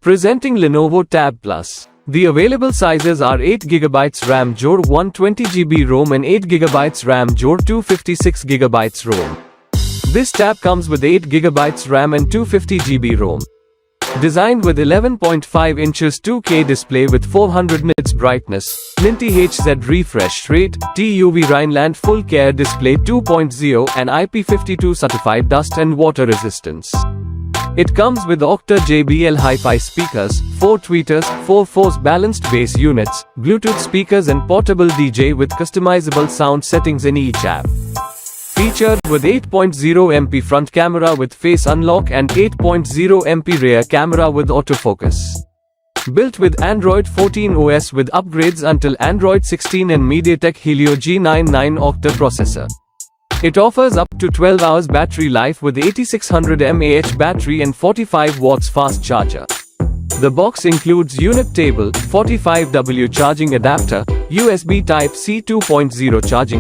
Presenting Lenovo Tab Plus. The available sizes are 8GB RAM Jor 120GB ROM and 8GB RAM Jor 256GB ROM. This tab comes with 8GB RAM and 250GB ROM. Designed with 11.5 inches 2K display with 400 nits brightness, Ninety HZ refresh rate, TUV Rhineland full care display 2.0 and IP52 certified dust and water resistance. It comes with Octa JBL Hi-Fi speakers, 4 tweeters, 4 force balanced bass units, Bluetooth speakers and portable DJ with customizable sound settings in each app. Featured with 8.0 MP front camera with face unlock and 8.0 MP rear camera with autofocus. Built with Android 14 OS with upgrades until Android 16 and Mediatek Helio G99 Octa processor. It offers up to 12 hours battery life with 8600 mAh battery and 45 watts fast charger. The box includes unit table, 45W charging adapter, USB Type-C 2.0 charging